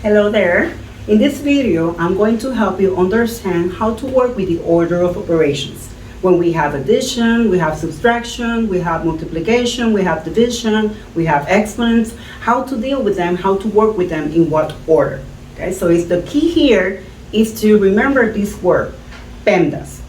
Hello there. In this video, I'm going to help you understand how to work with the order of operations. When we have addition, we have subtraction, we have multiplication, we have division, we have exponents, how to deal with them, how to work with them in what order. Okay, so it's the key here is to remember this word, PEMDAS.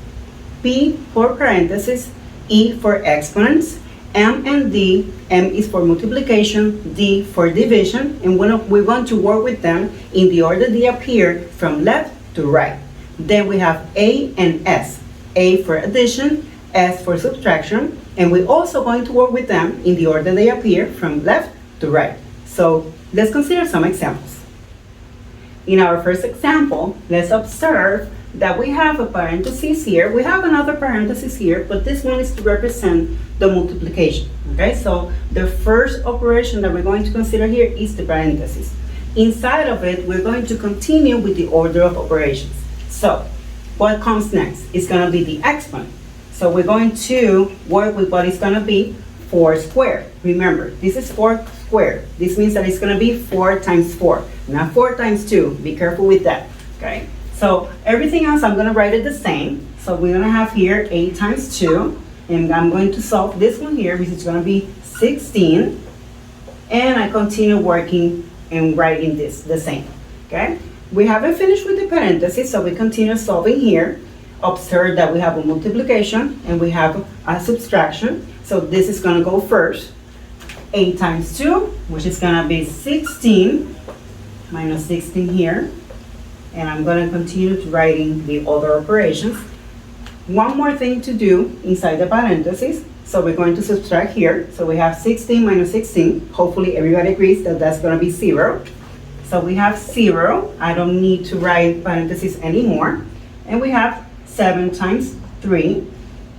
P for parentheses, E for exponents, M and D. M is for multiplication, D for division, and we want to work with them in the order they appear from left to right. Then we have A and S. A for addition, S for subtraction, and we're also going to work with them in the order they appear from left to right. So let's consider some examples. In our first example, let's observe that we have a parenthesis here. We have another parenthesis here, but this one is to represent the multiplication. Okay, so the first operation that we're going to consider here is the parenthesis. Inside of it, we're going to continue with the order of operations. So what comes next? It's going to be the exponent. So we're going to work with what is going to be 4 squared. Remember, this is 4 squared. This means that it's going to be 4 times 4, not 4 times 2. Be careful with that. Okay. So everything else, I'm going to write it the same. So we're going to have here 8 times 2. And I'm going to solve this one here, which is going to be 16. And I continue working and writing this the same. Okay. We haven't finished with the parentheses, so we continue solving here. Observe that we have a multiplication and we have a subtraction. So this is going to go first. 8 times 2, which is going to be 16, minus 16 here. And I'm going to continue writing the other operations. One more thing to do inside the parentheses. So we're going to subtract here. So we have 16 minus 16. Hopefully everybody agrees that that's going to be 0. So we have 0. I don't need to write parentheses anymore. And we have 7 times 3.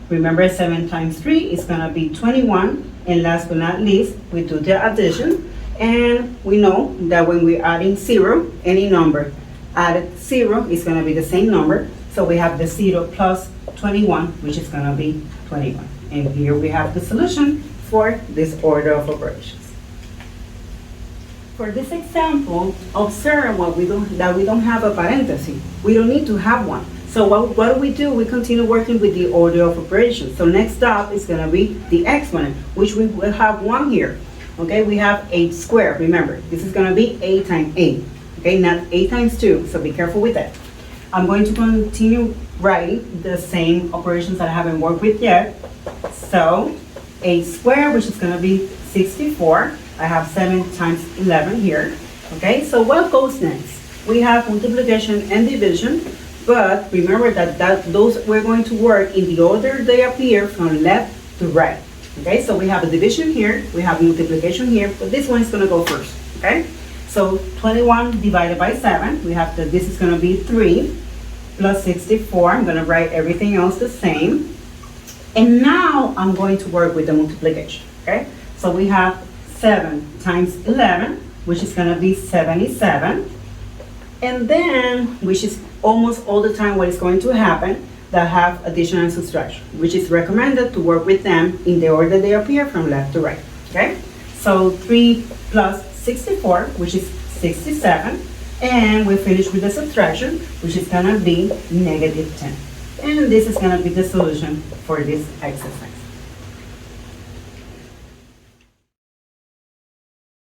Remember, 7 times 3 is going to be 21. And last but not least, we do the addition. And we know that when we're adding 0, any number added 0 is going to be the same number. So we have the 0 plus 21, which is going to be 21. And here we have the solution for this order of operations. For this example, observe that we don't have a parenthesis. We don't need to have one. So what do? We continue working with the order of operations. So next up is going to be the exponent, which we will have 1 here. Okay, we have 8 squared. Remember, this is going to be 8 times 8. Okay, not 8 times 2, so be careful with that. I'm going to continue writing the same operations that I haven't worked with yet. So 8 squared, which is going to be 64. I have 7 times 11 here. Okay, so what goes next? We have multiplication and division, but remember that those we're going to work in the order they appear from left to right. Okay, so we have a division here, we have multiplication here, but this one is going to go first. Okay, so 21 divided by 7, we have that this is going to be 3 plus 64. I'm going to write everything else the same. And now I'm going to work with the multiplication. Okay, so we have 7 times 11, which is going to be 77. And then, which is almost all the time what is going to happen, that have addition and subtraction, which is recommended to work with them in the order they appear from left to right. Okay, so 3 plus 64, which is 67. And we finish with the subtraction, which is going to be negative 10. And this is going to be the solution for this exercise.